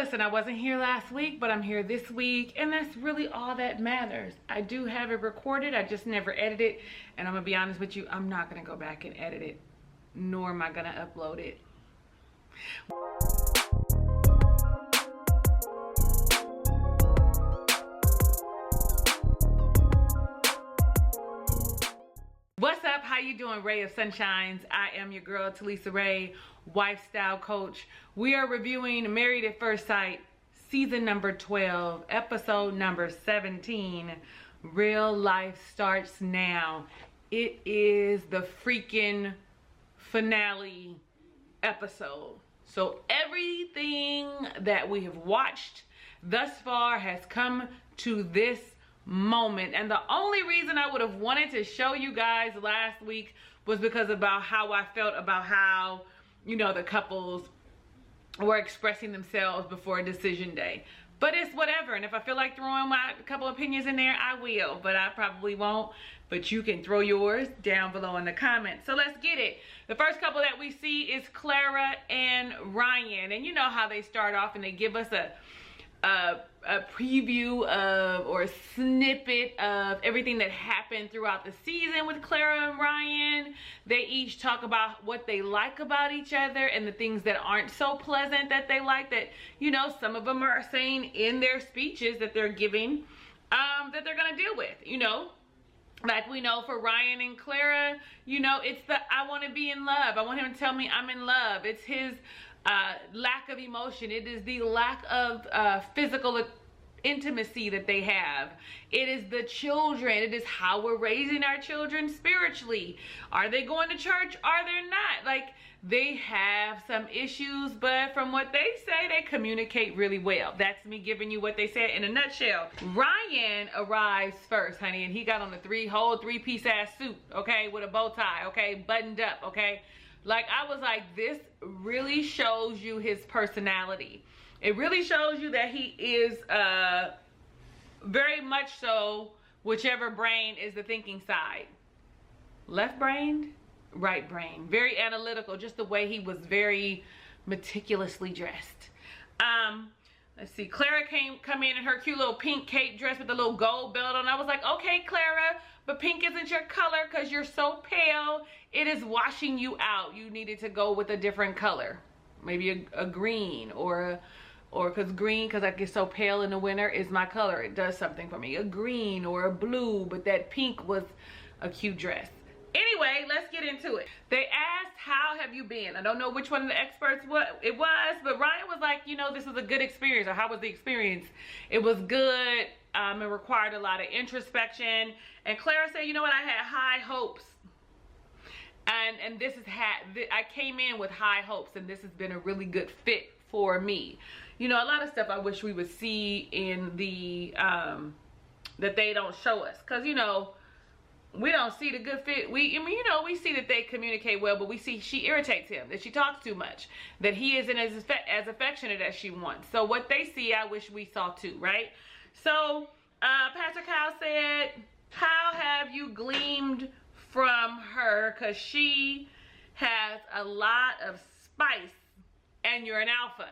listen, I wasn't here last week, but I'm here this week, and that's really all that matters. I do have it recorded, I just never edit it, and I'm gonna be honest with you, I'm not gonna go back and edit it, nor am I gonna upload it. What's up? How you doing, Ray of Sunshines? I am your girl, Talisa Ray, lifestyle coach. We are reviewing Married at First Sight, season number 12, episode number 17. Real life starts now. It is the freaking finale episode. So everything that we have watched thus far has come to this moment, and the only reason I would have wanted to show you guys last week was because about how I felt about how, you know, the couples were expressing themselves before decision day. But it's whatever, and if I feel like throwing my couple opinions in there, I will, but I probably won't. But you can throw yours down below in the comments. So let's get it. The first couple that we see is Clara and Ryan, and you know how they start off and they give us a preview of, or a snippet of everything that happened throughout the season with Clara and Ryan. They each talk about what they like about each other and the things that aren't so pleasant that they like, that, you know, some of them are saying in their speeches that they're giving, that they're gonna deal with, you know. Like we know for Ryan and Clara, you know, it's the I want to be in love. I want him to tell me I'm in love. It's his lack of emotion. It is the lack of physical intimacy that they have. It is the children. It is how we're raising our children spiritually. Are they going to church? Are they not? Like, they have some issues, but from what they say, they communicate really well. That's me giving you what they said in a nutshell. Ryan arrives first, honey, and he got on a three-piece ass suit, okay, with a bow tie, okay, buttoned up, okay. Like, I was like, this really shows you his personality. It really shows you that he is very much so whichever brain is the thinking side. Left brain, right brain. Very analytical, just the way he was very meticulously dressed. Let's see, Clara come in her cute little pink cape dress with a little gold belt on. I was like, okay, Clara, but pink isn't your color because you're so pale. It is washing you out. You needed to go with a different color. Maybe a green or because I get so pale in the winter is my color. It does something for me. A green or a blue, but that pink was a cute dress. Anyway, let's get into it. They asked, how have you been? I don't know which one of the experts it was, but Ryan was like, you know, this is a good experience. Or how was the experience? It was good. It required a lot of introspection. And Clara said, you know what, I had high hopes. And this is I came in with high hopes, and this has been a really good fit for me. You know, a lot of stuff I wish we would see in the that they don't show us, because, you know, we don't see the good fit. I mean, you know, we see that they communicate well, but we see she irritates him, that she talks too much, that he isn't as affectionate as she wants. So what they see, I wish we saw too, right? So Pastor Kyle said, how have you gleamed from her? Because she has a lot of spice and you're an alpha.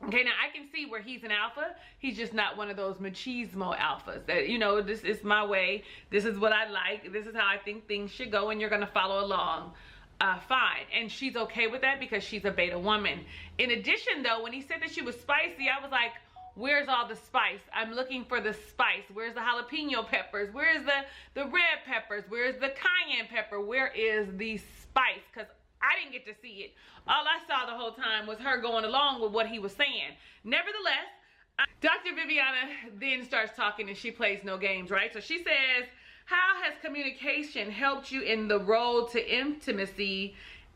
Okay, now I can see where he's an alpha. He's just not one of those machismo alphas that, you know, this is my way. This is what I like. This is how I think things should go, and you're going to follow along. Fine. And she's okay with that because she's a beta woman. In addition, though, when he said that she was spicy, I was like, where's all the spice? I'm looking for the spice. Where's the jalapeno peppers? Where's the red peppers? Where's the cayenne pepper? Where is the spice? Because I didn't get to see it. All I saw the whole time was her going along with what he was saying. Nevertheless, Dr. Viviana then starts talking, and she plays no games, right? So she says, how has communication helped you in the road to intimacy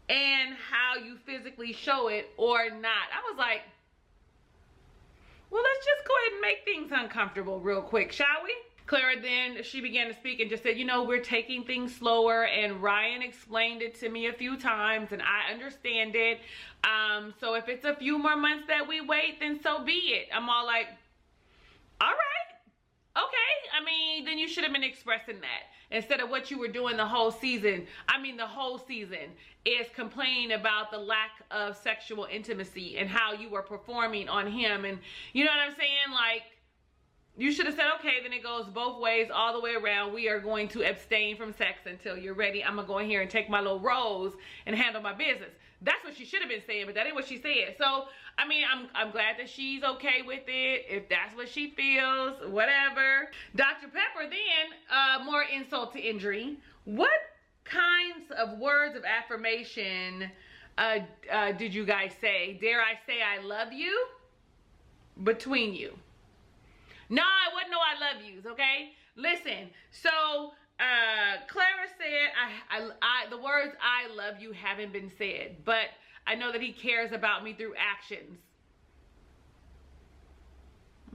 and how you physically show it or not? I was like, well, let's just go ahead and make things uncomfortable real quick, shall we? Clara then, she began to speak and just said, you know, we're taking things slower, and Ryan explained it to me a few times and I understand it. So if it's a few more months that we wait, then so be it. I'm all like, all right, okay, I mean, then you should have been expressing that instead of what you were doing the whole season. I mean, the whole season is complaining about the lack of sexual intimacy and how you were performing on him. And you know what I'm saying? Like, you should have said, okay, then it goes both ways, all the way around. We are going to abstain from sex until you're ready. I'm going to go in here and take my little rose and handle my business. That's what she should have been saying, but that ain't what she said. So, I mean, I'm glad that she's okay with it. If that's what she feels, whatever. Dr. Pepper then, more insult to injury. What kinds of words of affirmation did you guys say? Dare I say I love you? Between you. No, it wasn't no I love yous, okay? Listen, so Clara said, the words I love you haven't been said, but I know that he cares about me through actions.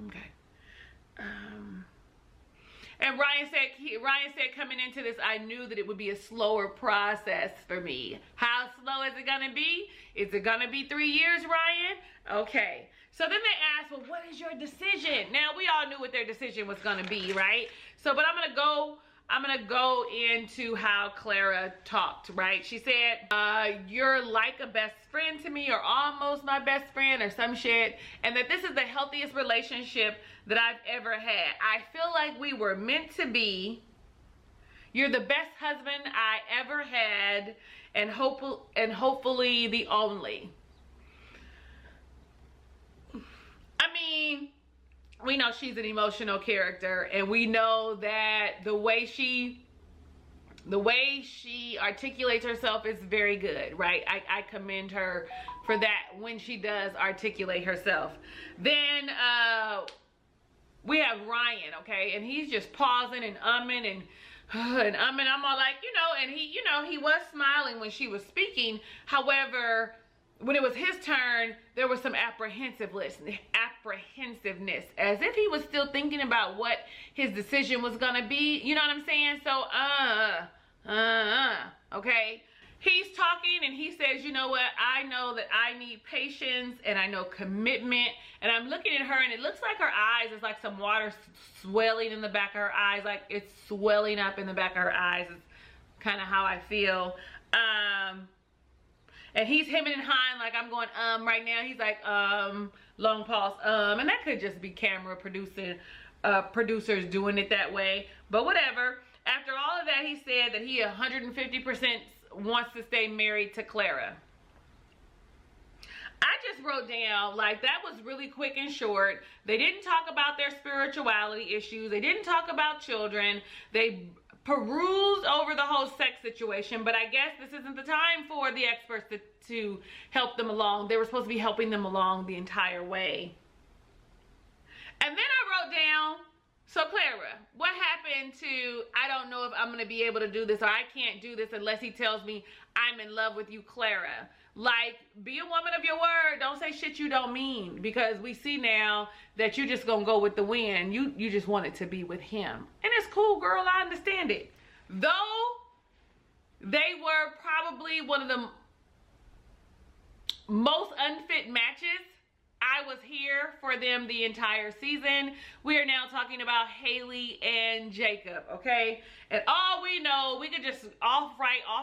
Okay. And Ryan said coming into this, I knew that it would be a slower process for me. How slow is it gonna be? Is it gonna be 3 years, Ryan? Okay. So then they asked, well, what is your decision? Now, we all knew what their decision was gonna be, right? So, but I'm gonna go into how Clara talked, right? She said, you're like a best friend to me, or almost my best friend, or some shit, and that this is the healthiest relationship that I've ever had. I feel like we were meant to be. You're the best husband I ever had, and hopefully the only. I mean, we know she's an emotional character, and we know that the way she articulates herself is very good, right? I commend her for that when she does articulate herself. Then we have Ryan, okay, and he's just pausing and umming and umming. I'm all like, you know, and he was smiling when she was speaking. However, when it was his turn, there was some apprehensiveness, as if he was still thinking about what his decision was gonna be. You know what I'm saying? So, okay. He's talking and he says, you know what? I know that I need patience and I know commitment. And I'm looking at her and it looks like her eyes is like some water swelling in the back of her eyes. Like it's swelling up in the back of her eyes. It's kind of how I feel. And he's hemming and hawing like I'm going right now. He's like long pause and that could just be camera producers doing it that way, but whatever. After all of that, he said that he 150% wants to stay married to Clara. I just wrote down, like, that was really quick and short. They didn't talk about their spirituality issues. They didn't talk about children. They perused over the whole sex situation, but I guess this isn't the time for the experts to help them along. They were supposed to be helping them along the entire way. And then I wrote down, so Clara, what happened to, I don't know if I'm going to be able to do this, or I can't do this unless he tells me I'm in love with you, Clara. Like, be a woman of your word. Don't say shit you don't mean, because we see now that you're just going to go with the wind. You just want it to be with him. And it's cool, girl. I understand it. Though they were probably one of the most unfit matches, I was here for them the entire season. We are now talking about Haley and Jacob, okay? And all we know, we could just off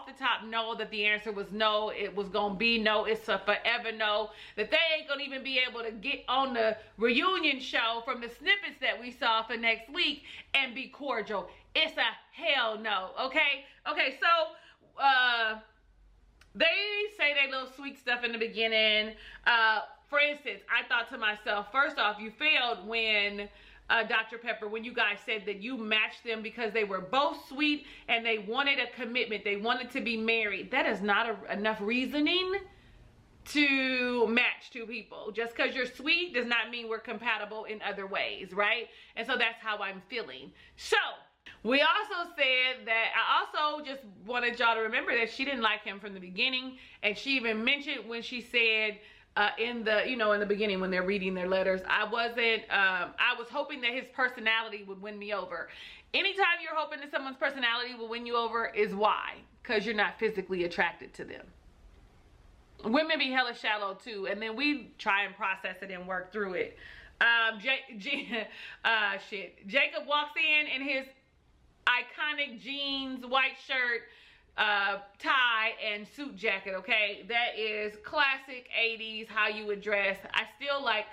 the top know that the answer was no. It was gonna be no. It's a forever no. That they ain't gonna even be able to get on the reunion show from the snippets that we saw for next week and be cordial. It's a hell no, okay? Okay, so they say they little sweet stuff in the beginning. For instance, I thought to myself, first off, you failed when Dr. Pepper, when you guys said that you matched them because they were both sweet and they wanted a commitment. They wanted to be married. That is not enough reasoning to match two people. Just because you're sweet does not mean we're compatible in other ways, right? And so that's how I'm feeling. So we also said that, I also just wanted y'all to remember that she didn't like him from the beginning. And she even mentioned when she said, in the beginning when they're reading their letters, I was hoping that his personality would win me over. Anytime you're hoping that someone's personality will win you over is why? Because you're not physically attracted to them. Women be hella shallow too, and then we try and process it and work through it. Jacob walks in his iconic jeans, white shirt, tie, and suit jacket. Okay, that is classic 80s how you would dress. I still like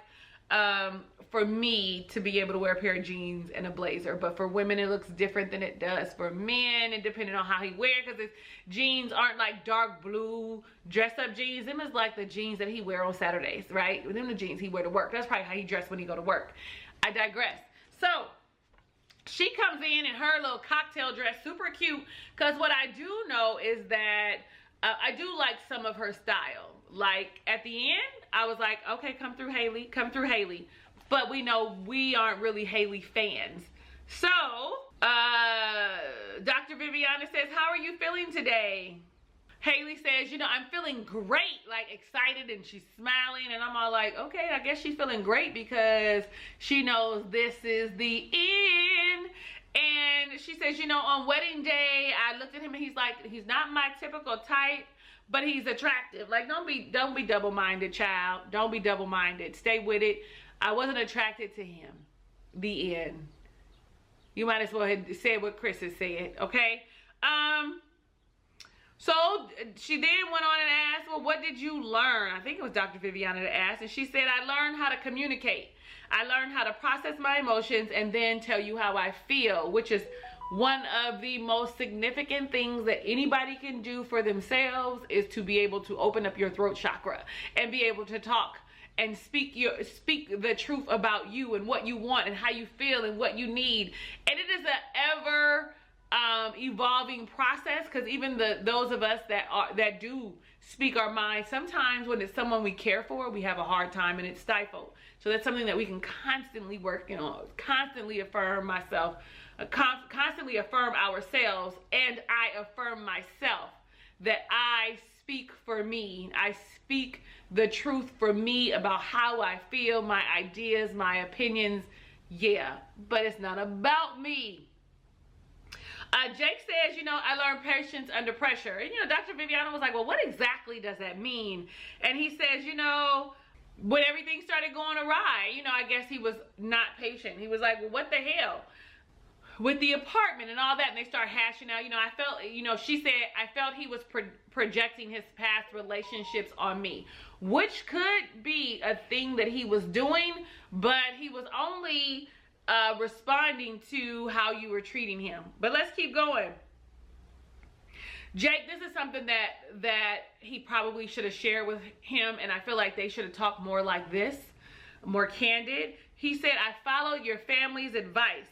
for me to be able to wear a pair of jeans and a blazer, but for women it looks different than it does for men, and depending on how he wear, because his jeans aren't like dark blue dress up jeans. Them is like the jeans that he wear on Saturdays, right? Them the jeans he wear to work. That's probably how he dressed when he go to work. I digress. So she comes in her little cocktail dress, super cute, because what I do know is that I do like some of her style. Like at the end, I was like, okay, come through Haley, come through Haley. But we know we aren't really Haley fans. So, Dr. Viviana says, how are you feeling today? Haley says, you know, I'm feeling great, like excited, and she's smiling, and I'm all like, okay, I guess she's feeling great because she knows this is the end. And she says, you know, on wedding day, I looked at him and he's like, he's not my typical type, but he's attractive. Like, don't be double-minded, child. Don't be double-minded. Stay with it. I wasn't attracted to him. The end. You might as well have said what Chris has said, okay? So she then went on and asked, well, what did you learn? I think it was Dr. Viviana that asked. And she said, I learned how to communicate. I learned how to process my emotions and then tell you how I feel, which is one of the most significant things that anybody can do for themselves, is to be able to open up your throat chakra and be able to talk and speak the truth about you and what you want and how you feel and what you need. And it is an ever evolving process, because even those of us that do speak our mind, sometimes when it's someone we care for, we have a hard time and it's stifled. So that's something that we can constantly work on, constantly affirm myself, constantly affirm ourselves, and I affirm myself that I speak for me. I speak the truth for me about how I feel, my ideas, my opinions. Yeah, but it's not about me. Jake says, you know, I learned patience under pressure. And, you know, Dr. Viviana was like, well, what exactly does that mean? And he says, you know, when everything started going awry, you know, I guess he was not patient. He was like, well, what the hell? With the apartment and all that, and they start hashing out, you know, I felt, you know, she said, I felt he was projecting his past relationships on me, which could be a thing that he was doing, but he was only responding to how you were treating him. But let's keep going. Jake, this is something that he probably should have shared with him, and I feel like they should have talked more like this, more candid. He said, I followed your family's advice.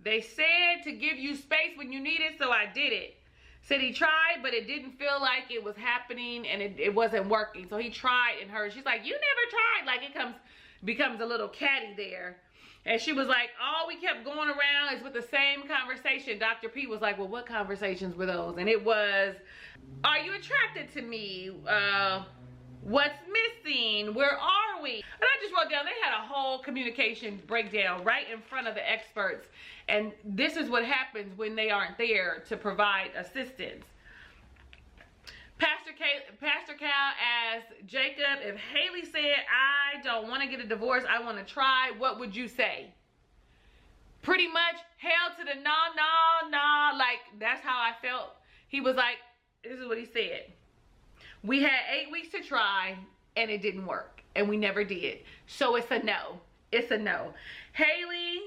They said to give you space when you need it, so I did it. Said he tried, but it didn't feel like it was happening, and it wasn't working. So he tried, and she's like, you never tried. Like, it becomes a little catty there. And she was like, all we kept going around is with the same conversation. Dr. P was like, well, what conversations were those? And it was, are you attracted to me? What's missing? Where are we? And I just wrote down, they had a whole communication breakdown right in front of the experts. And this is what happens when they aren't there to provide assistance. Pastor Cal asked Jacob, if Haley said, I don't want to get a divorce, I want to try, what would you say? Pretty much, hell to the nah. Like, that's how I felt. He was like, this is what he said. We had 8 weeks to try, and it didn't work. And we never did. So it's a no. It's a no. Haley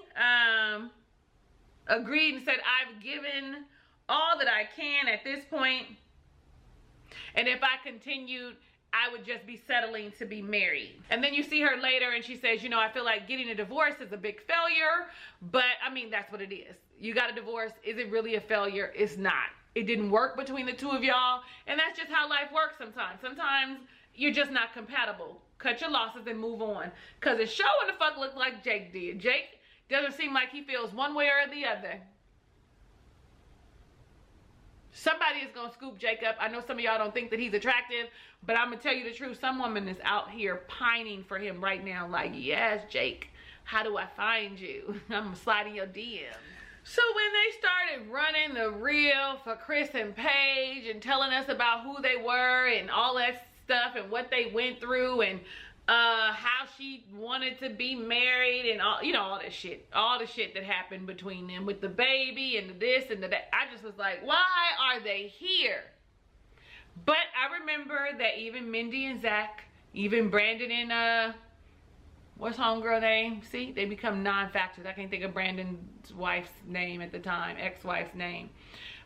agreed and said, I've given all that I can at this point. And if I continued, I would just be settling to be married. And then you see her later and she says, you know, I feel like getting a divorce is a big failure. But I mean, that's what it is. You got a divorce. Is it really a failure? It's not. It didn't work between the two of y'all. And that's just how life works sometimes. Sometimes you're just not compatible. Cut your losses and move on. Because it sure the fuck looked like Jake did. Jake doesn't seem like he feels one way or the other. Somebody is going to scoop Jake up. I know some of y'all don't think that he's attractive, but I'm going to tell you the truth. Some woman is out here pining for him right now. Like, yes, Jake, how do I find you? I'm going to slide in your DM. So when they started running the reel for Chris and Paige and telling us about who they were and all that stuff and what they went through, and how she wanted to be married and all, you know, all the shit that happened between them with the baby and the this and the that. I just was like, why are they here? But I remember that even Mindy and Zach, even Brandon and what's homegirl name? See, they become non-factors. I can't think of Brandon's wife's name at the time, ex-wife's name.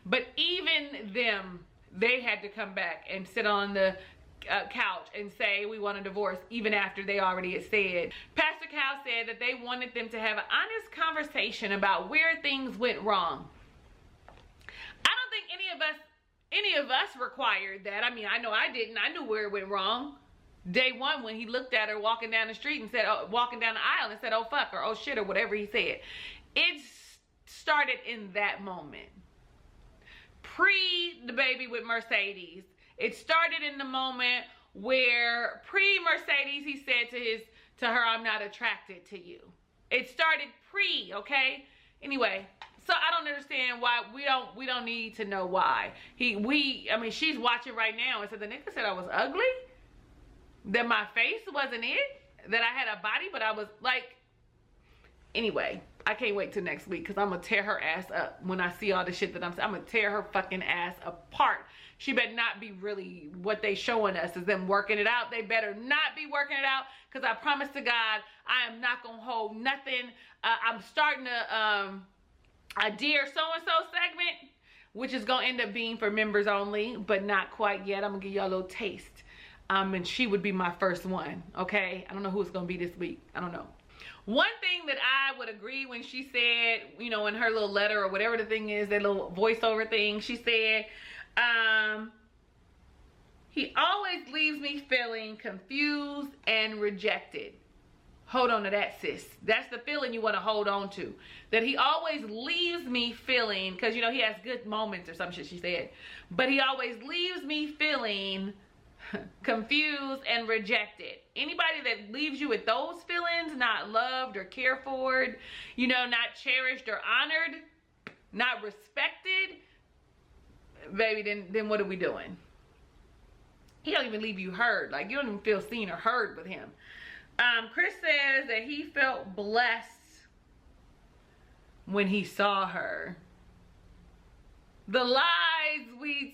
But even them, they had to come back and sit on the couch and say we want a divorce, even after they already had said. Pastor Cal said that they wanted them to have an honest conversation about where things went wrong. I don't think any of us required that. I mean, I know I didn't. I knew where it went wrong. Day one, when he looked at her walking down the street and said, oh, walking down the aisle and said, oh fuck, or oh shit, or whatever he said. It started in that moment. Pre the baby with Mercedes. It started in the moment where pre-Mercedes he said to her, I'm not attracted to you. It started pre, okay? Anyway, so I don't understand why we don't need to know why. I mean, she's watching right now and said the nigga said I was ugly, that my face wasn't it, that I had a body, but I was like, anyway, I can't wait till next week because I'm gonna tear her ass up when I see all the shit that I'm gonna tear her fucking ass apart. She better not be really what they showing us is them working it out. They better not be working it out because I promise to God I am not gonna hold nothing. I'm starting a Dear So-and-so segment, which is gonna end up being for members only, but not quite yet. I'm gonna give y'all a little taste. And she would be my first one, okay? I don't know who it's gonna be this week. I don't know. One thing that I would agree when she said, you know, in her little letter or whatever the thing is, that little voiceover thing, she said, he always leaves me feeling confused and rejected. Hold on to that, sis. That's the feeling you want to hold on to. That he always leaves me feeling, because, you know, he has good moments or some shit she said, but he always leaves me feeling confused and rejected. Anybody that leaves you with those feelings, not loved or cared for, you know, not cherished or honored, not respected, baby, then what are we doing? He don't even leave you heard. Like, you don't even feel seen or heard with him. Chris says that he felt blessed when he saw her. The lies we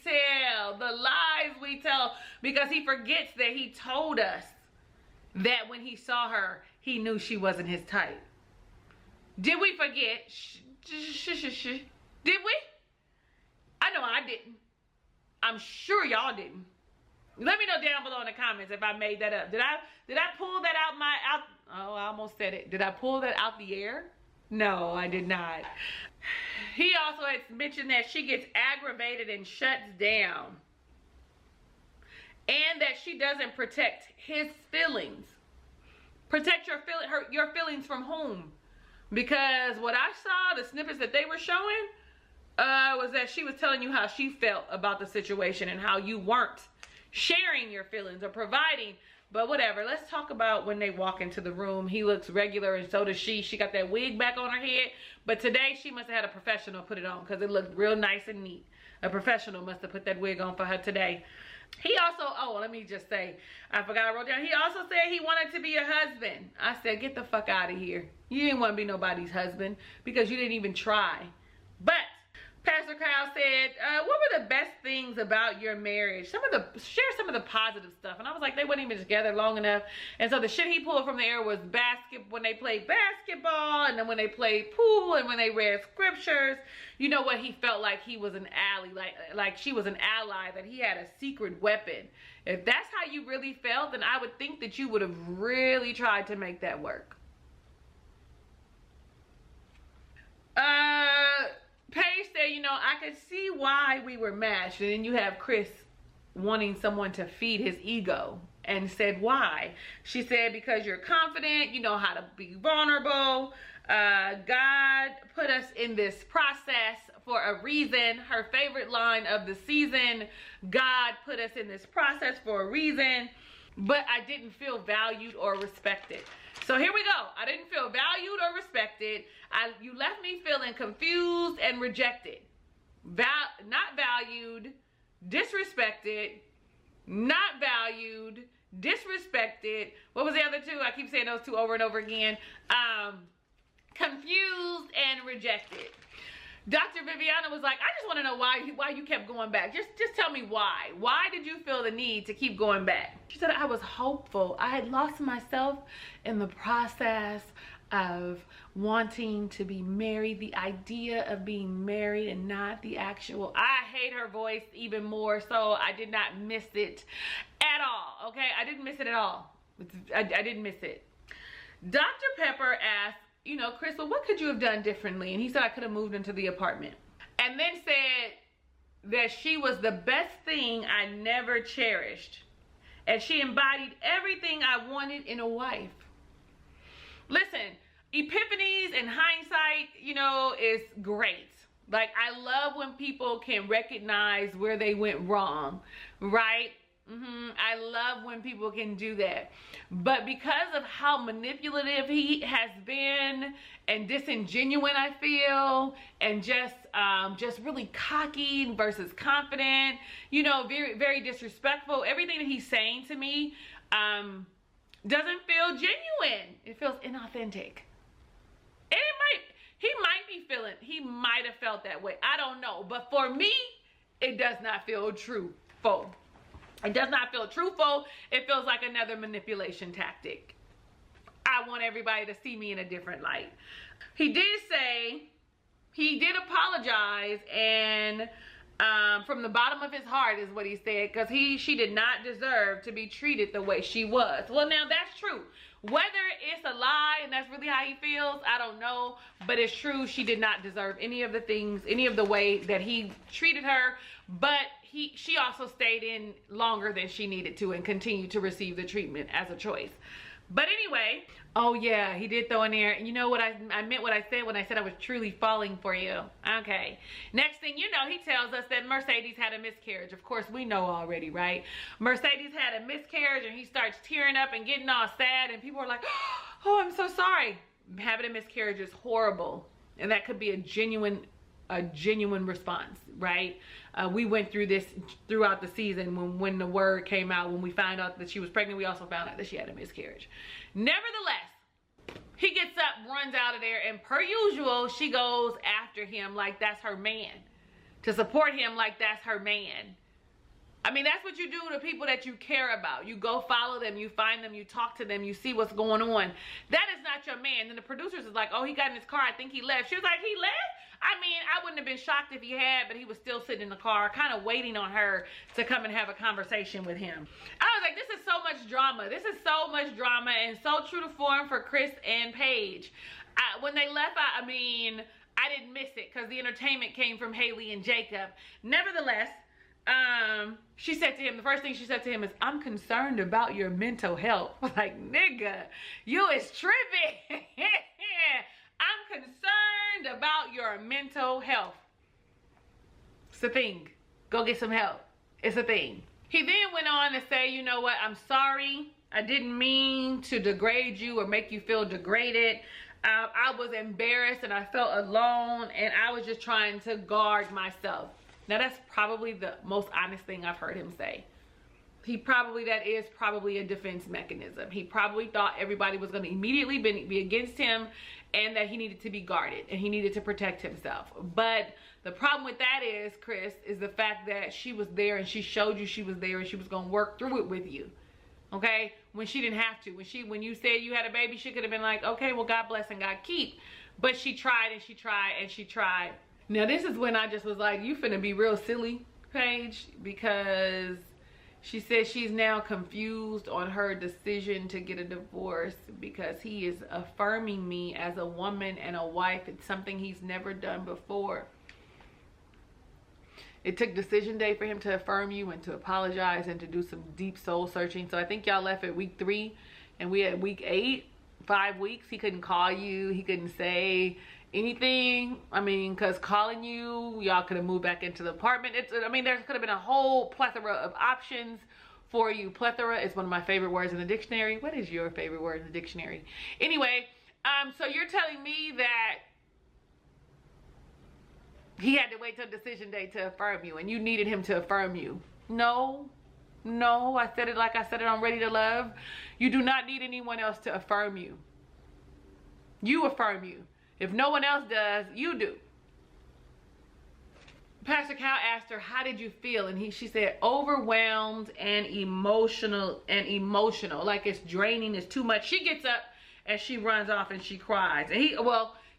tell, because he forgets that he told us that when he saw her, he knew she wasn't his type. Did we forget? Did we? I know I didn't. I'm sure y'all didn't. Let me know down below in the comments if I made that up. Did I pull that out oh, I almost said it. Did I pull that out the air? No, I did not. He also has mentioned that she gets aggravated and shuts down. And that she doesn't protect his feelings. Protect your feelings from whom? Because what I saw, the snippets that they were showing, was that she was telling you how she felt about the situation and how you weren't sharing your feelings or providing. But whatever, let's talk about when they walk into the room. He looks regular and so does she. She got that wig back on her head. But today she must have had a professional put it on because it looked real nice and neat. A professional must have put that wig on for her today. He also, oh, let me just say, I forgot I wrote down. He also said he wanted to be a husband. I said, get the fuck out of here. You didn't want to be nobody's husband because you didn't even try. But Pastor Kyle said, what were the best things about your marriage? Share some of the positive stuff. And I was like, they weren't even together long enough. And so the shit he pulled from the air was when they played basketball, and then when they played pool, and when they read scriptures. You know what? He felt like he was an ally, like she was an ally, that he had a secret weapon. If that's how you really felt, then I would think that you would have really tried to make that work. Paige said, you know, I could see why we were matched. And then you have Chris wanting someone to feed his ego, and said, why? She said, because you're confident, you know how to be vulnerable. God put us in this process for a reason. Her favorite line of the season, God put us in this process for a reason, but I didn't feel valued or respected. So here we go. I didn't feel valued or respected. You left me feeling confused and rejected. Not valued, disrespected, not valued, disrespected. What was the other two? I keep saying those two over and over again. Confused and rejected. Dr. Viviana was like, I just want to know why you kept going back. Just tell me why. Why did you feel the need to keep going back? She said, I was hopeful. I had lost myself in the process of wanting to be married, the idea of being married and not the actual. I hate her voice even more, so I did not miss it at all. Okay, I didn't miss it at all. I didn't miss it. Dr. Pepper asked, you know, Crystal, what could you have done differently? And he said, I could have moved into the apartment. And then said that she was the best thing I never cherished. And she embodied everything I wanted in a wife. Listen, epiphanies and hindsight, you know, is great. Like, I love when people can recognize where they went wrong, right? I love when people can do that. But because of how manipulative he has been and disingenuous, I feel, and just really cocky versus confident, you know, very, very disrespectful. Everything that he's saying to me doesn't feel genuine. It feels inauthentic. And he might have felt that way. I don't know. But for me, it does not feel truthful. It does not feel truthful. It feels like another manipulation tactic. I want everybody to see me in a different light. He did say, he did apologize, and from the bottom of his heart is what he said, because she did not deserve to be treated the way she was. Well, now that's true. Whether it's a lie and that's really how he feels, I don't know, but it's true. She did not deserve any of the things, any of the way that he treated her, but she also stayed in longer than she needed to and continued to receive the treatment as a choice. But anyway, oh yeah, he did throw in there, and you know what I meant what I said when I said I was truly falling for you. Okay. Next thing you know, he tells us that Mercedes had a miscarriage. Of course, we know already, right? Mercedes had a miscarriage, and he starts tearing up and getting all sad, and people are like, oh, I'm so sorry. Having a miscarriage is horrible, and that could be a genuine response, right? We went through this throughout the season when the word came out, when we found out that she was pregnant, we also found out that she had a miscarriage. Nevertheless, he gets up, runs out of there, and per usual, she goes after him like that's her man, to support him like that's her man. I mean, that's what you do to people that you care about. You go follow them, you find them, you talk to them, you see what's going on. That is not your man. Then the producers is like, oh, he got in his car, I think he left. She was like, he left? I mean, I wouldn't have been shocked if he had, but he was still sitting in the car, kind of waiting on her to come and have a conversation with him. I was like, this is so much drama. This is so much drama, and so true to form for Chris and Paige. When they left, I mean, I didn't miss it because the entertainment came from Haley and Jacob. Nevertheless, she said to him, the first thing she said to him is, I'm concerned about your mental health. Like, nigga, you is tripping. I'm concerned about your mental health. It's a thing. Go get some help. It's a thing. He then went on to say, you know what, I'm sorry. I didn't mean to degrade you or make you feel degraded. I was embarrassed and I felt alone, and I was just trying to guard myself. Now, that's probably the most honest thing I've heard him say. That is probably a defense mechanism. He probably thought everybody was going to immediately be against him, and that he needed to be guarded and he needed to protect himself. But the problem with that is, Chris, is the fact that she was there and she showed you she was there and she was going to work through it with you. Okay? When she didn't have to. When you said you had a baby, she could have been like, okay, well, God bless and God keep. But she tried and she tried and she tried. Now, this is when I just was like, you finna be real silly, Paige, because she says she's now confused on her decision to get a divorce because he is affirming me as a woman and a wife. It's something he's never done before. It took decision day for him to affirm you and to apologize and to do some deep soul searching. So I think y'all left at week 3 and we at week 8, 5 weeks. He couldn't call you. He couldn't say anything. I mean, because calling you, y'all could have moved back into the apartment. I mean, there could have been a whole plethora of options for you. Plethora is one of my favorite words in the dictionary. What is your favorite word in the dictionary? Anyway, so you're telling me that he had to wait till decision day to affirm you and you needed him to affirm you. No, No, I said it like I said it on Ready to Love. You do not need anyone else to affirm you. You affirm you. If no one else does, you do. Pastor Cal asked her, how did you feel? And she said, overwhelmed and emotional, like it's draining, it's too much. She gets up and she runs off and she cries. And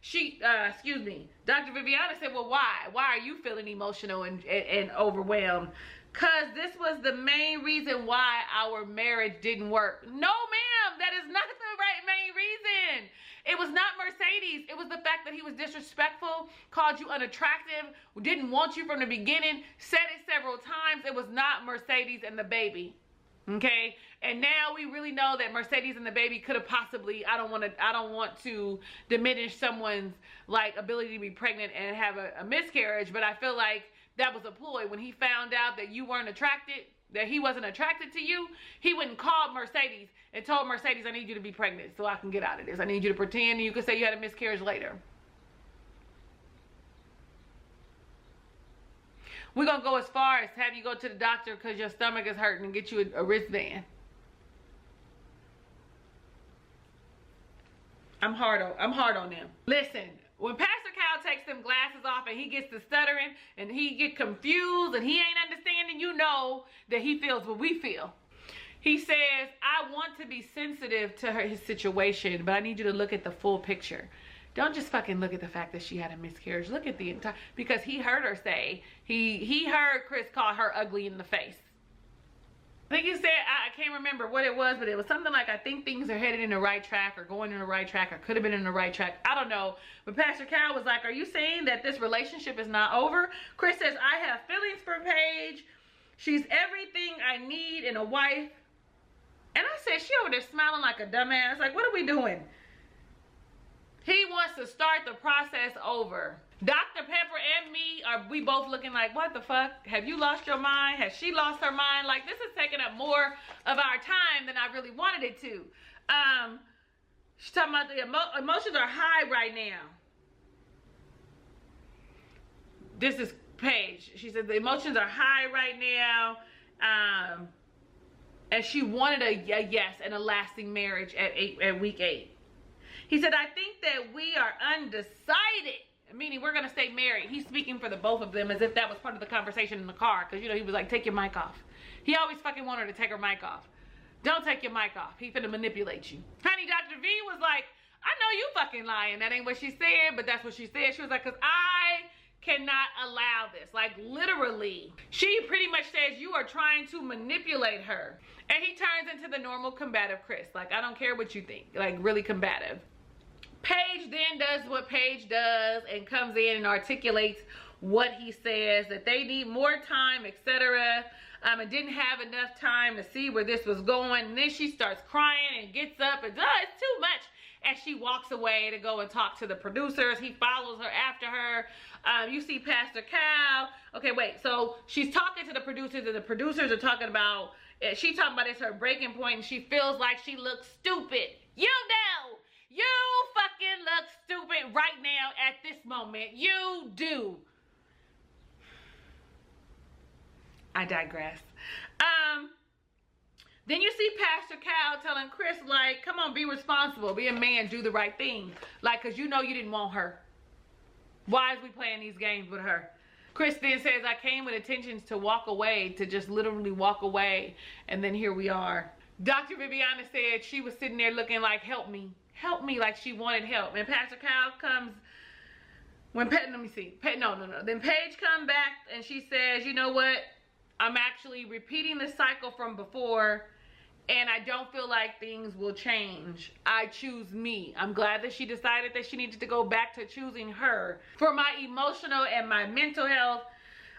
excuse me, Dr. Viviana said, well, why? Why are you feeling emotional and overwhelmed? Because this was the main reason why our marriage didn't work. No, ma'am, that is not the main reason. It was not Mercedes. It was the fact that he was disrespectful, called you unattractive, didn't want you from the beginning, said it several times. It was not Mercedes and the baby. Okay, and now we really know that Mercedes and the baby could have possibly, I don't want to diminish someone's like ability to be pregnant and have a miscarriage, but I feel like that was a ploy. When he found out that you weren't attracted, that he wasn't attracted to you, he went and called Mercedes and told Mercedes, I need you to be pregnant so I can get out of this. I need you to pretend and you can say you had a miscarriage later. We're going to go as far as have you go to the doctor because your stomach is hurting and get you a wristband. I'm hard on them. Listen, when Pastor Cal takes them glasses off and he gets to stuttering and he get confused and he ain't understanding, you know that he feels what we feel. He says, I want to be sensitive to his situation, but I need you to look at the full picture. Don't just fucking look at the fact that she had a miscarriage. Look at the entire, because he heard her say, he heard Chris call her ugly in the face. I think he said, I can't remember what it was, but it was something like, I think things are headed in the right track or going in the right track or could have been in the right track. I don't know. But Pastor Cal was like, are you saying that this relationship is not over? Chris says, I have feelings for Paige. She's everything I need in a wife. And I said, she over there smiling like a dumbass. Like, what are we doing? He wants to start the process over. Dr. Pepper and me, we both looking like, what the fuck? Have you lost your mind? Has she lost her mind? Like, this is taking up more of our time than I really wanted it to. She's talking about the emotions are high right now. This is Paige. She said the emotions are high right now. And she wanted a yes and a lasting marriage at week 8. He said, I think that we are undecided, meaning we're going to stay married. He's speaking for the both of them as if that was part of the conversation in the car. Because, you know, he was like, take your mic off. He always fucking wanted her to take her mic off. Don't take your mic off. He finna manipulate you. Honey, Dr. V was like, I know you fucking lying. That ain't what she said, but that's what she said. She was like, because I cannot allow this. Like, literally. She pretty much says you are trying to manipulate her. And he turns into the normal combative Chris. Like, I don't care what you think. Like, really combative. Paige then does what Paige does and comes in and articulates what he says, that they need more time, etc. And didn't have enough time to see where this was going. And then she starts crying and gets up and it's too much. And she walks away to go and talk to the producers. He follows her after her. You see Pastor Cal. Okay, wait. So she's talking to the producers and the producers are talking about, she's talking about it's her breaking point and she feels like she looks stupid. You know. You fucking look stupid right now at this moment. You do. I digress. Then you see Pastor Cal telling Chris, like, come on, be responsible. Be a man. Do the right thing. Like, because you know you didn't want her. Why is we playing these games with her? Chris then says, I came with intentions to walk away, to just literally walk away. And then here we are. Dr. Viviana said she was sitting there looking like, help me. Help me, like she wanted help. And Pastor Cal comes, let me see. No. Then Paige come back and she says, you know what? I'm actually repeating the cycle from before and I don't feel like things will change. I choose me. I'm glad that she decided that she needed to go back to choosing her. For my emotional and my mental health,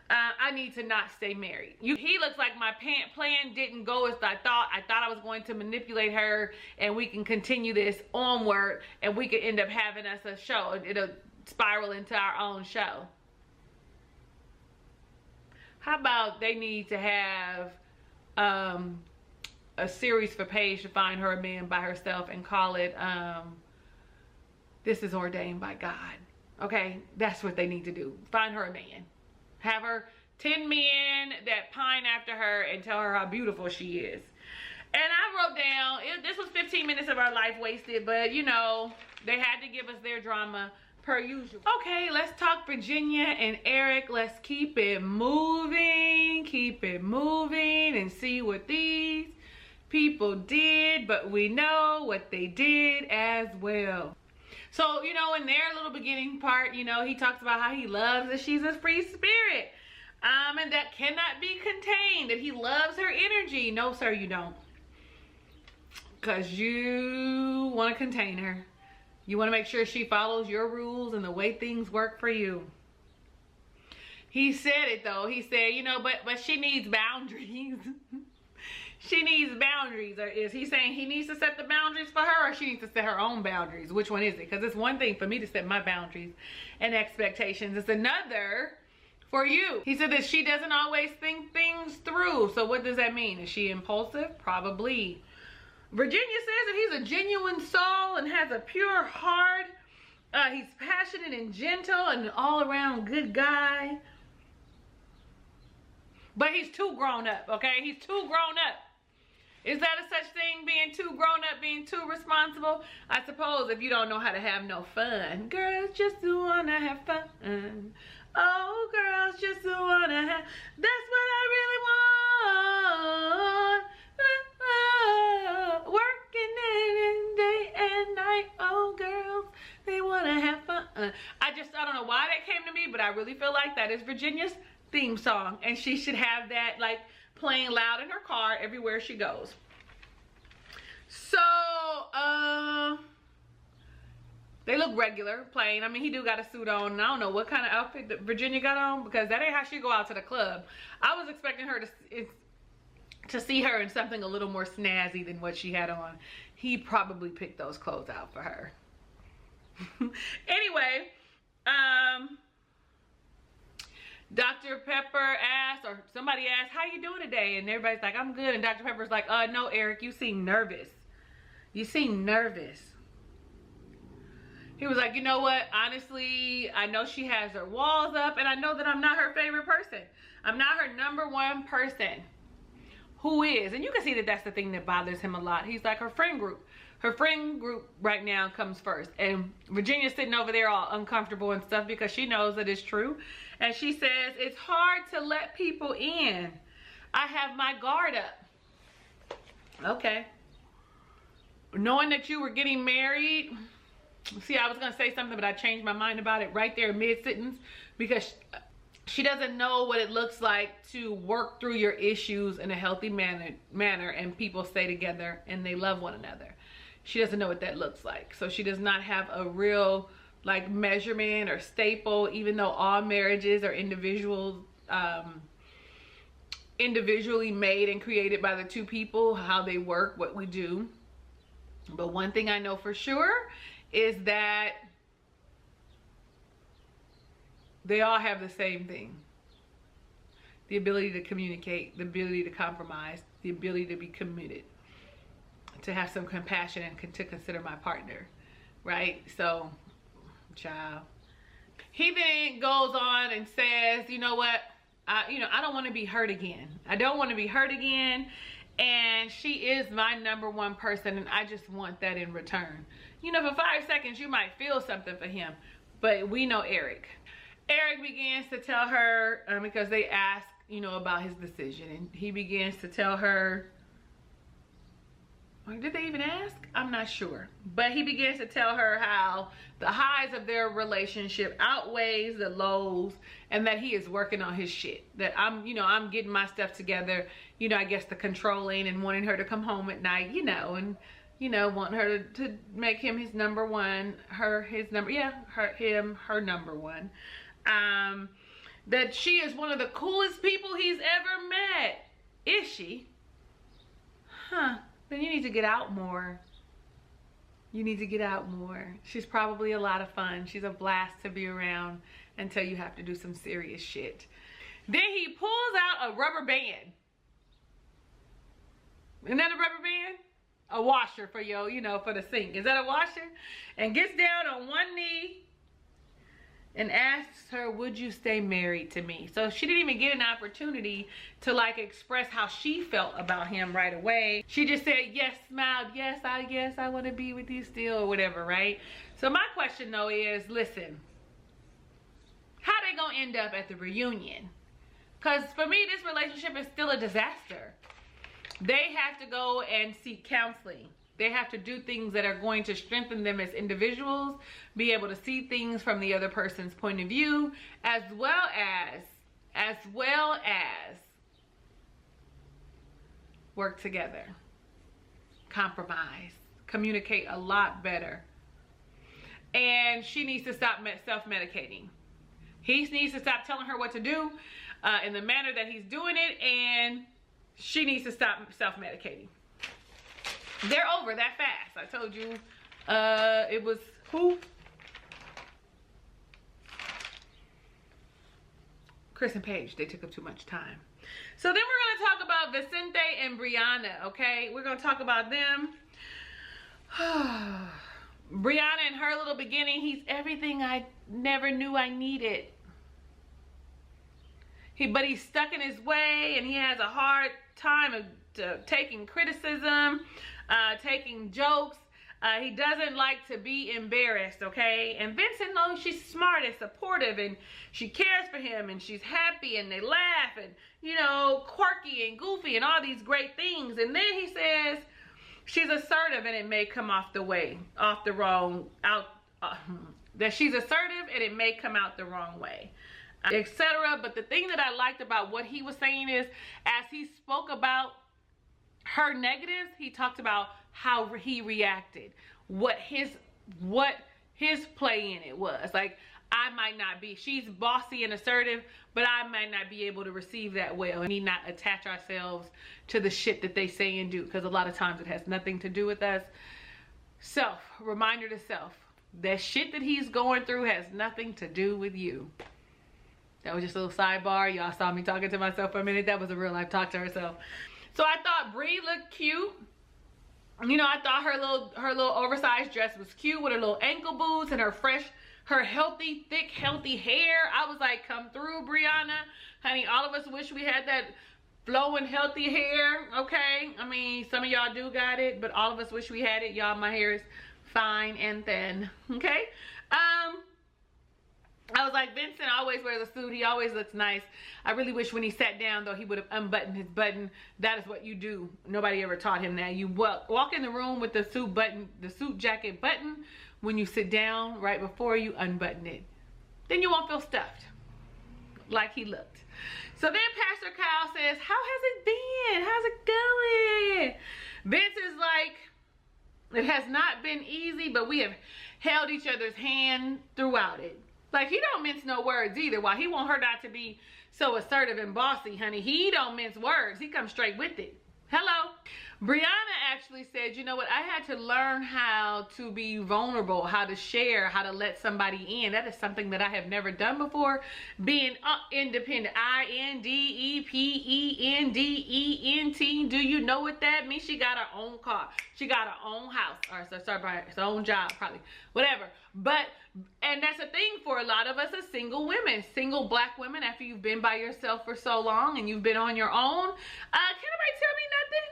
I need to not stay married. He looks like my plan didn't go as I thought. I thought I was going to manipulate her and we can continue this onward and we could end up having us a show. It'll spiral into our own show. How about they need to have a series for Paige to find her a man by herself and call it This Is Ordained by God. Okay, that's what they need to do. Find her a man. Have her 10 men that pine after her and tell her how beautiful she is. And I wrote down, this was 15 minutes of our life wasted, but you know, they had to give us their drama per usual. Okay, let's talk Virginia and Erik. Let's keep it moving and see what these people did, but we know what they did as well. So, you know, in their little beginning part, you know, he talks about how he loves that she's a free spirit. And that cannot be contained, that he loves her energy. No, sir, you don't. Because you want to contain her. You want to make sure she follows your rules and the way things work for you. He said it though. He said, you know, but she needs boundaries. She needs boundaries. Or is he saying he needs to set the boundaries for her, or she needs to set her own boundaries? Which one is it? Because it's one thing for me to set my boundaries and expectations. It's another for you. He said that she doesn't always think things through. So what does that mean? Is she impulsive? Probably. Virginia says that he's a genuine soul and has a pure heart. He's passionate and gentle and an all-around good guy. But he's too grown up, okay? He's too grown up. Is that a such thing, being too grown up, being too responsible? I suppose if you don't know how to have no fun. Girls just wanna have fun. Oh, girls just wanna have, that's what I really want. Working it day and night. Oh, girls, they wanna have fun. I don't know why that came to me, but I really feel like that is Virginia's theme song, and she should have that like playing loud in her car everywhere she goes. So they look regular, plain. I mean, he do got a suit on, and I don't know what kind of outfit that Virginia got on, because that ain't how she go out to the club. I was expecting her to see her in something a little more snazzy than what she had on. He probably picked those clothes out for her. Anyway, Dr. Pepper asked, or somebody asked, how you doing today? And everybody's like, I'm good. And Dr. Pepper's like, no, Erik, you seem nervous. You seem nervous. He was like, you know what? Honestly, I know she has her walls up, and I know that I'm not her favorite person. I'm not her #1 person. Who is? And you can see that that's the thing that bothers him a lot. He's like, her friend group. Her friend group right now comes first. And Virginia's sitting over there all uncomfortable and stuff because she knows that it's true. And she says, it's hard to let people in. I have my guard up. Okay. Knowing that you were getting married. See, I was going to say something, but I changed my mind about it right there mid-sentence, because she doesn't know what it looks like to work through your issues in a healthy manner and people stay together and they love one another. She doesn't know what that looks like. So she does not have a real like measurement or staple, even though all marriages are individually made and created by the two people, how they work, what we do. But one thing I know for sure is that they all have the same thing. The ability to communicate, the ability to compromise, the ability to be committed, to have some compassion and to consider my partner, right? So, child. He then goes on and says, you know what? I don't want to be hurt again. I don't want to be hurt again. And she is my #1 person, and I just want that in return. You know, for 5 seconds, you might feel something for him, but we know Erik. Erik begins to tell her, because they ask, you know, about his decision, and he begins to tell her, or did they even ask? I'm not sure. But he begins to tell her how the highs of their relationship outweighs the lows, and that he is working on his shit. That I'm getting my stuff together, you know, I guess the controlling and wanting her to come home at night, you know, and, you know, wanting her to make him his #1, her #1. That she is one of the coolest people he's ever met. Is she? Huh. Then you need to get out more. You need to get out more. She's probably a lot of fun. She's a blast to be around until you have to do some serious shit. Then he pulls out a rubber band. Isn't that a rubber band? A washer for your, you know, for the sink. Is that a washer? And gets down on one knee and asks her, would you stay married to me? So she didn't even get an opportunity to like express how she felt about him right away. She just said yes, smiled, yes, I want to be with you still, or whatever, right? So my question though is, listen, how they gonna end up at the reunion? Because for me, this relationship is still a disaster. They have to go and seek counseling. They have to do things that are going to strengthen them as individuals, be able to see things from the other person's point of view, as well as work together, compromise, communicate a lot better. And she needs to stop self-medicating. He needs to stop telling her what to do in the manner that he's doing it, and she needs to stop self-medicating. They're over that fast. I told you it was who? Chris and Paige. They took up too much time. So then we're going to talk about Vincent and Brianna, okay? We're going to talk about them. Brianna in her little beginning, he's everything I never knew I needed. But he's stuck in his way, and he has a hard time of taking criticism, taking jokes. He doesn't like to be embarrassed, okay? And Vincent knows she's smart and supportive, and she cares for him, and she's happy, and they laugh, and, you know, quirky and goofy and all these great things. And then he says she's assertive, and it may come off the wrong, that she's assertive and it may come out the wrong way, etc. But the thing that I liked about what he was saying is, as he spoke about her negatives, he talked about how he reacted, what his play in it was. Like, I might not be, she's bossy and assertive, but I might not be able to receive that well, and need not attach ourselves to the shit that they say and do, because a lot of times it has nothing to do with us. Self, reminder to self, that shit that he's going through has nothing to do with you. That was just a little sidebar. Y'all saw me talking to myself for a minute. That was a real life talk to herself. So I thought Brie looked cute. You know, I thought her little oversized dress was cute with her little ankle boots and her healthy, thick, healthy hair. I was like, come through, Brianna. Honey, all of us wish we had that flowing, healthy hair, okay? I mean, some of y'all do got it, but all of us wish we had it. Y'all, my hair is fine and thin, okay? I was like, Vincent always wears a suit. He always looks nice. I really wish when he sat down, though, he would have unbuttoned his button. That is what you do. Nobody ever taught him that. You walk in the room with the suit jacket button. When you sit down, right before you unbutton it, then you won't feel stuffed like he looked. So then Pastor Kyle says, how has it been? How's it going? Vince is like, it has not been easy, but we have held each other's hand throughout it. Like, he don't mince no words either. While he want her not to be so assertive and bossy, honey, he don't mince words. He comes straight with it. Hello. Brianna actually said, you know what, I had to learn how to be vulnerable, how to share, how to let somebody in. That is something that I have never done before. Being independent, I-N-D-E-P-E-N-D-E-N-T. Do you know what that means? She got her own car. She got her own house. Or sorry, her own job, probably. Whatever. But, and that's a thing for a lot of us as single women, single black women, after you've been by yourself for so long and you've been on your own. Can anybody tell me nothing?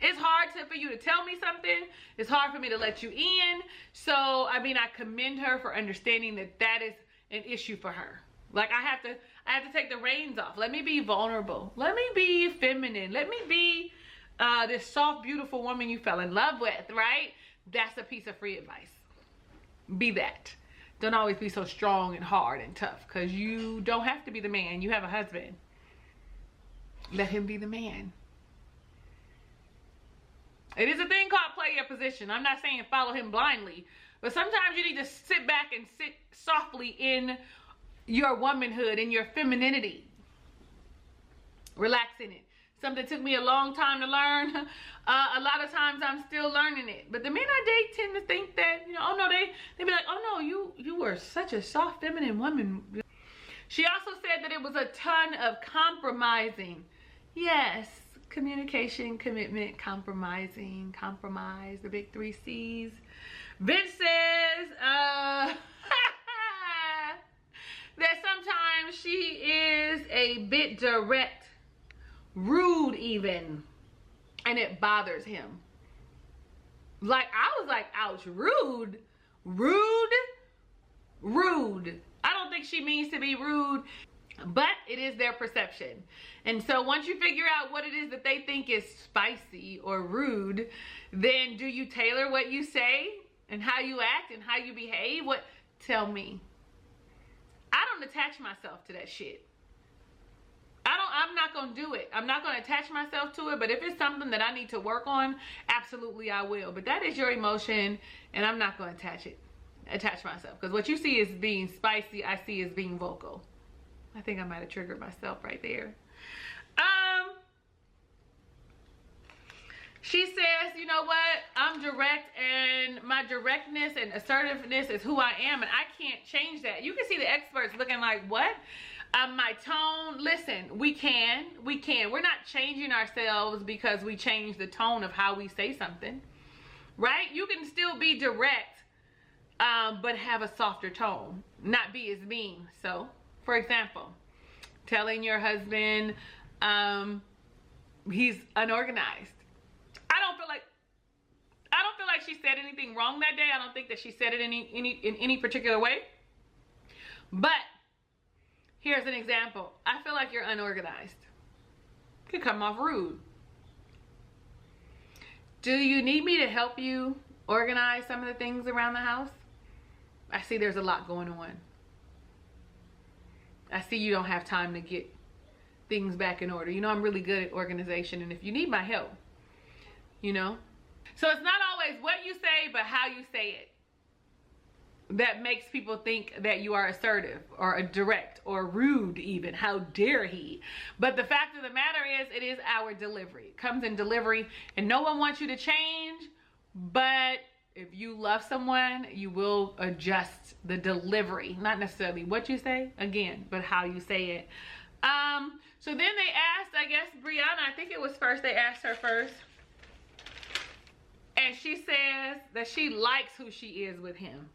It's hard for you to tell me something. It's hard for me to let you in. So, I mean, I commend her for understanding that that is an issue for her. Like, I have to take the reins off. Let me be vulnerable. Let me be feminine. Let me be this soft, beautiful woman you fell in love with, right? That's a piece of free advice. Be that. Don't always be so strong and hard and tough, because you don't have to be the man. You have a husband. Let him be the man. It is a thing called play your position. I'm not saying follow him blindly, but sometimes you need to sit back and sit softly in your womanhood, in your femininity. Relax in it. Something that took me a long time to learn. A lot of times I'm still learning it. But the men I date tend to think that, you know, oh no, they be like, oh no, you were such a soft feminine woman. She also said that it was a ton of compromising. Yes. Communication, commitment, compromising, compromise, the big 3 C's. Vince says, a bit direct, rude even, and it bothers him. Like, I was like, ouch, rude, rude, rude. I don't think she means to be rude, but it is their perception. And so once you figure out what it is that they think is spicy or rude, then do you tailor what you say and how you act and how you behave? What? Tell me. I don't attach myself to that shit. I'm not gonna do it. I'm not gonna attach myself to it, but if it's something that I need to work on, absolutely I will. But that is your emotion, and I'm not gonna attach myself. Because what you see as being spicy, I see as being vocal. I think I might have triggered myself right there. She says, you know what? I'm direct, and my directness and assertiveness is who I am, and I can't change that. You can see the experts looking like, what? My tone, listen, we can. We're not changing ourselves because we change the tone of how we say something, right? You can still be direct, but have a softer tone, not be as mean. So, for example, telling your husband he's unorganized. I don't feel like she said anything wrong that day. I don't think that she said it in any particular way. But here's an example. I feel like you're unorganized. Could come off rude. Do you need me to help you organize some of the things around the house? I see there's a lot going on. I see you don't have time to get things back in order. You know, I'm really good at organization, and if you need my help, you know. So it's not always what you say, but how you say it that makes people think that you are assertive or direct or rude even. How dare he? But the fact of the matter is, it is our delivery. It comes in delivery, and no one wants you to change, but if you love someone, you will adjust the delivery. Not necessarily what you say, again, but how you say it. So then they asked, I guess, Brianna, I think it was first, they asked her first. And she says that she likes who she is with him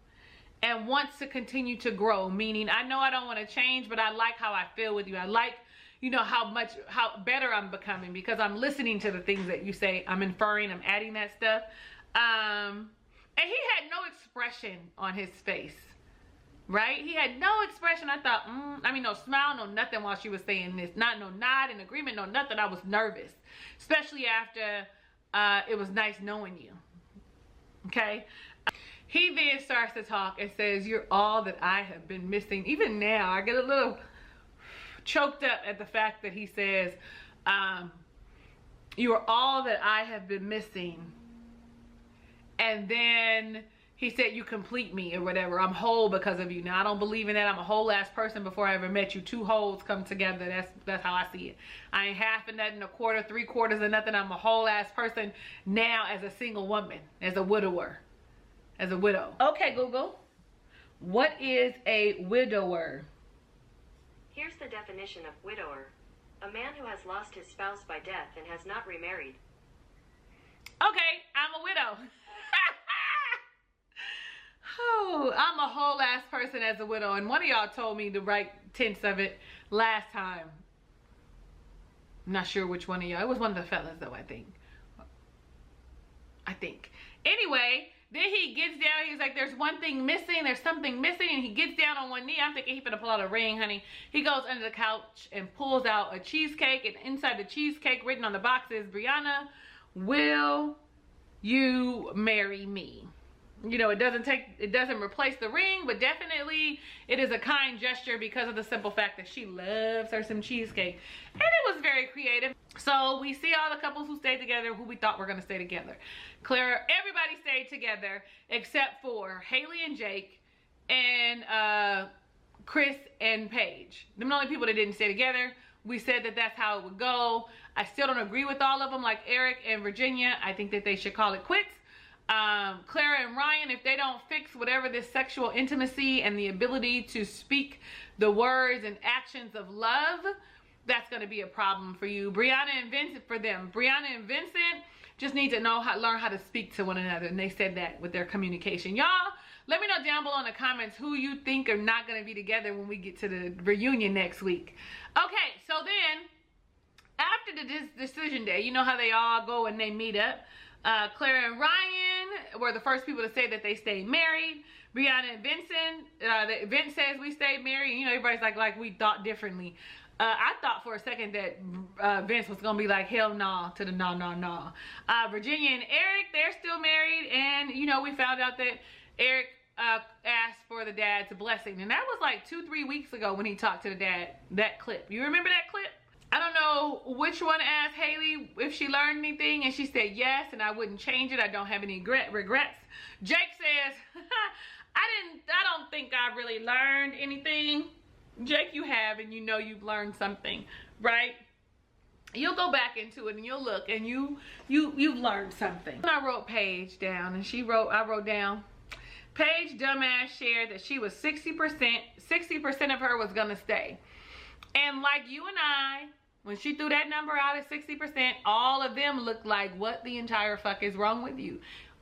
and wants to continue to grow. Meaning, I know I don't want to change, but I like how I feel with you. I like, you know, how better I'm becoming because I'm listening to the things that you say. I'm inferring, I'm adding that stuff. And he had no expression on his face, right? He had no expression. I thought, I mean, no smile, no nothing while she was saying this. Not no nod in agreement, no nothing. I was nervous, especially after it was nice knowing you. Okay. He then starts to talk and says, you're all that I have been missing. Even now, I get a little choked up at the fact that he says, you are all that I have been missing. And then he said, you complete me or whatever. I'm whole because of you. Now, I don't believe in that. I'm a whole ass person before I ever met you. Two wholes come together. That's how I see it. I ain't half of nothing, a quarter, 3/4 of nothing. I'm a whole ass person now as a single woman, as a widower, as a widow. Okay, Google. What is a widower? Here's the definition of widower. A man who has lost his spouse by death and has not remarried. Okay, I'm a widow. Oh, I'm a whole ass person as a widow. And one of y'all told me the right tense of it last time. I'm not sure which one of y'all. It was one of the fellas though, I think. Anyway, then he gets down. He's like, there's one thing missing. There's something missing. And he gets down on one knee. I'm thinking he's gonna pull out a ring, honey. He goes under the couch and pulls out a cheesecake. And inside the cheesecake, written on the box is, Brianna, will you marry me? You know, it doesn't replace the ring, but definitely it is a kind gesture because of the simple fact that she loves her some cheesecake. And it was very creative. So we see all the couples who stayed together, who we thought were going to stay together. Clara, everybody stayed together except for Haley and Jake and Chris and Paige. Them the only people that didn't stay together. We said that that's how it would go. I still don't agree with all of them, like Erik and Virginia. I think that they should call it quits. Clara and Ryan, if they don't fix whatever this sexual intimacy and the ability to speak the words and actions of love, that's going to be a problem for you. Brianna and Vincent, for them. Brianna and Vincent just need to learn how to speak to one another. And they said that with their communication. Y'all, Let me know down below in the comments who you think are not going to be together when we get to the reunion next week. Okay, so then after the decision day, you know how they all go and they meet up. Clara and Ryan were the first people to say that they stayed married. Brianna and Vincent, Vince says we stayed married. You know, everybody's like we thought differently. I thought for a second that Vince was gonna be like, hell nah to the nah. Virginia and Erik, they're still married, and you know, we found out that Erik asked for the dad's blessing, and that was like 2-3 weeks ago when he talked to the dad. That clip, you remember that clip? I don't know which one asked Haley if she learned anything, and she said yes, and I wouldn't change it. I don't have any regrets. Jake says, I don't think I really learned anything. Jake, you have, and you know you've learned something, right? You'll go back into it and you'll look, and you've learned something. I wrote Paige down, and I wrote down, Paige dumbass shared that she was 60% of her was gonna stay. And like you and I, when she threw that number out at 60%, all of them looked like, what the entire fuck is wrong with you?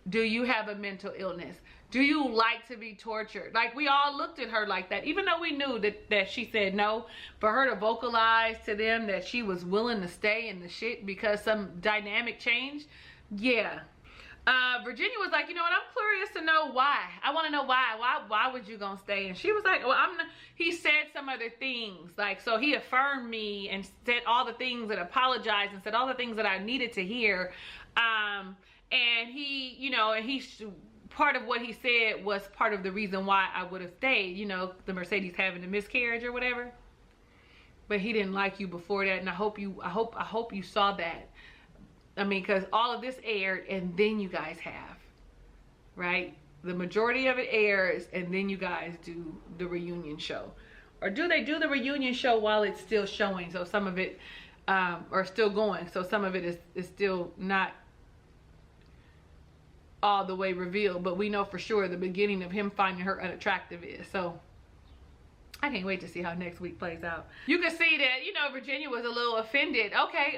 Do you have a mental illness? Do you like to be tortured? Like, we all looked at her like that, even though we knew that she said no. For her to vocalize to them that she was willing to stay in the shit because some dynamic changed, yeah. Virginia was like, you know what, I'm curious to know why. I want to know why would you gonna stay? And she was like, well, he said some other things, like, so he affirmed me and said all the things and apologized and said all the things that I needed to hear. And he, you know, and part of what he said was part of the reason why I would have stayed, you know, the Mercedes having a miscarriage or whatever. But he didn't like you before that, and I hope you saw that. I mean, because all of this aired and then you guys have, right? The majority of it airs and then you guys do the reunion show. Or do they do the reunion show while it's still showing? So some of it, or still going. So some of it is still not all the way revealed. But we know for sure the beginning of him finding her unattractive is. So I can't wait to see how next week plays out. You can see that, you know, Virginia was a little offended. Okay,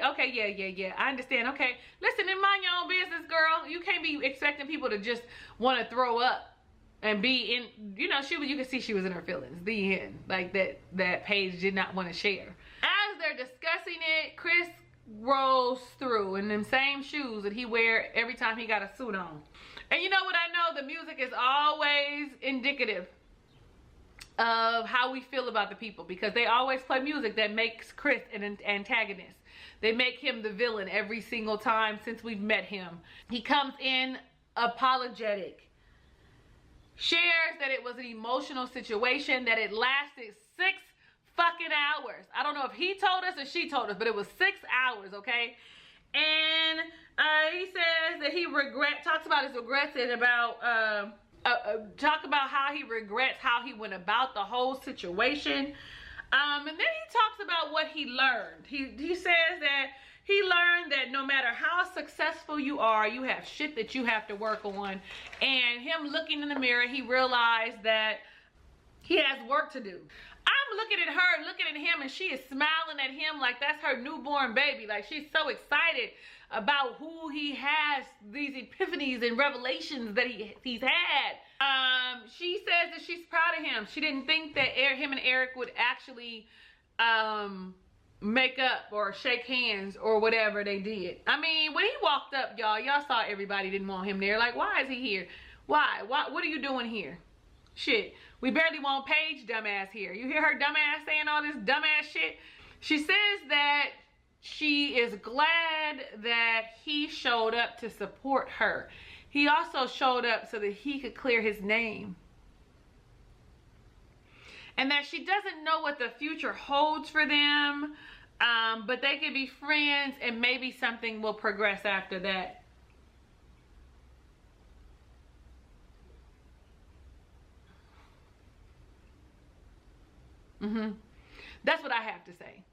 yeah. I understand. Okay, listen, and mind your own business, girl. You can't be expecting people to just want to throw up and be in, you know, you can see she was in her feelings. The end. Like that Paige did not want to share. As they're discussing it, Chris rolls through in them same shoes that he wear every time he got a suit on. And you know what I know? The music is always indicative of how we feel about the people, because they always play music that makes Chris an antagonist. They make him the villain every single time since we've met him. He comes in apologetic, shares that it was an emotional situation, that it lasted 6 fucking hours. I don't know if he told us or she told us, but it was 6 hours, okay? And he says that he talks about his regrets and about talk about how he regrets how he went about the whole situation. And then he talks about what he learned. He says that he learned that no matter how successful you are, you have shit that you have to work on. And him looking in the mirror, he realized that he has work to do. I'm looking at her, looking at him, and she is smiling at him like that's her newborn baby. Like, she's so excited about who he has, these epiphanies and revelations that he's had. She says that she's proud of him. She didn't think that him and Erik would actually make up or shake hands or whatever they did. I mean, when he walked up, y'all saw everybody didn't want him there. Like, why is he here? Why? What are you doing here? Shit, we barely want Paige dumbass here. You hear her dumbass saying all this dumbass shit? She says that she is glad that he showed up to support her. He also showed up so that he could clear his name. And that she doesn't know what the future holds for them, but they could be friends and maybe something will progress after that. That's what I have to say.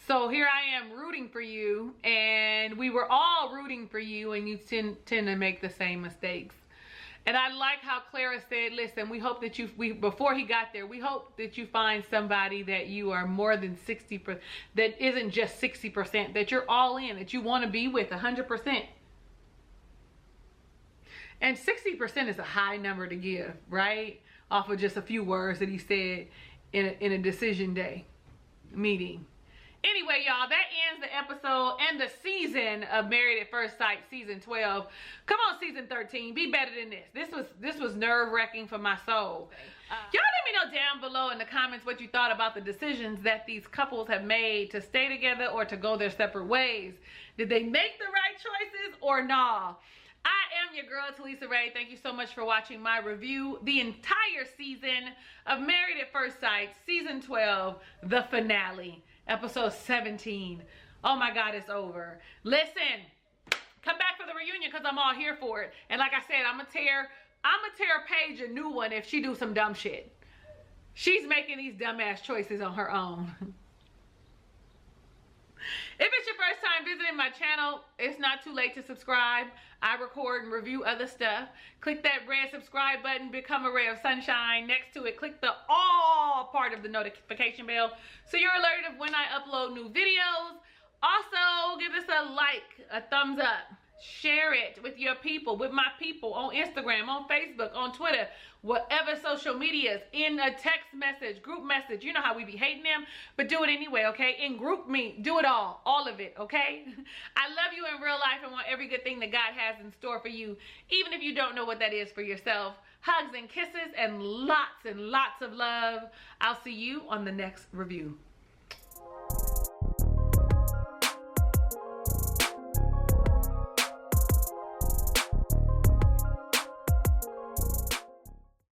So here I am rooting for you, and we were all rooting for you, and you tend to make the same mistakes. And I like how Clara said, listen, we hope that before he got there, we hope that you find somebody that you are more than 60%, that isn't just 60%, that you're all in, that you want to be with 100%. And 60% is a high number to give, right? Off of just a few words that he said in a decision day meeting. Anyway, y'all, that ends the episode and the season of Married at First Sight, season 12. Come on, season 13, be better than this. This was nerve-wracking for my soul. Y'all let me know down below in the comments what you thought about the decisions that these couples have made to stay together or to go their separate ways. Did they make the right choices or nah? I am your girl, Talisa Ray. Thank you so much for watching my review. The entire season of Married at First Sight, season 12, the finale, episode 17. Oh my God, it's over. Listen, come back for the reunion because I'm all here for it. And like I said, I'm gonna tear Paige a new one if she do some dumb shit. She's making these dumbass choices on her own. If it's your first time visiting my channel, it's not too late to subscribe. I record and review other stuff. Click that red subscribe button, become a ray of sunshine. Next to it, click the all part of the notification bell so you're alerted of when I upload new videos. Also, give us a like, a thumbs up. Share it with your people, with my people on Instagram, on Facebook, on Twitter, whatever social medias, in a text message, group message. You know how we be hating them, but do it anyway, okay? In group me, do it all of it, okay? I love you in real life and want every good thing that God has in store for you, even if you don't know what that is for yourself. Hugs and kisses and lots of love. I'll see you on the next review.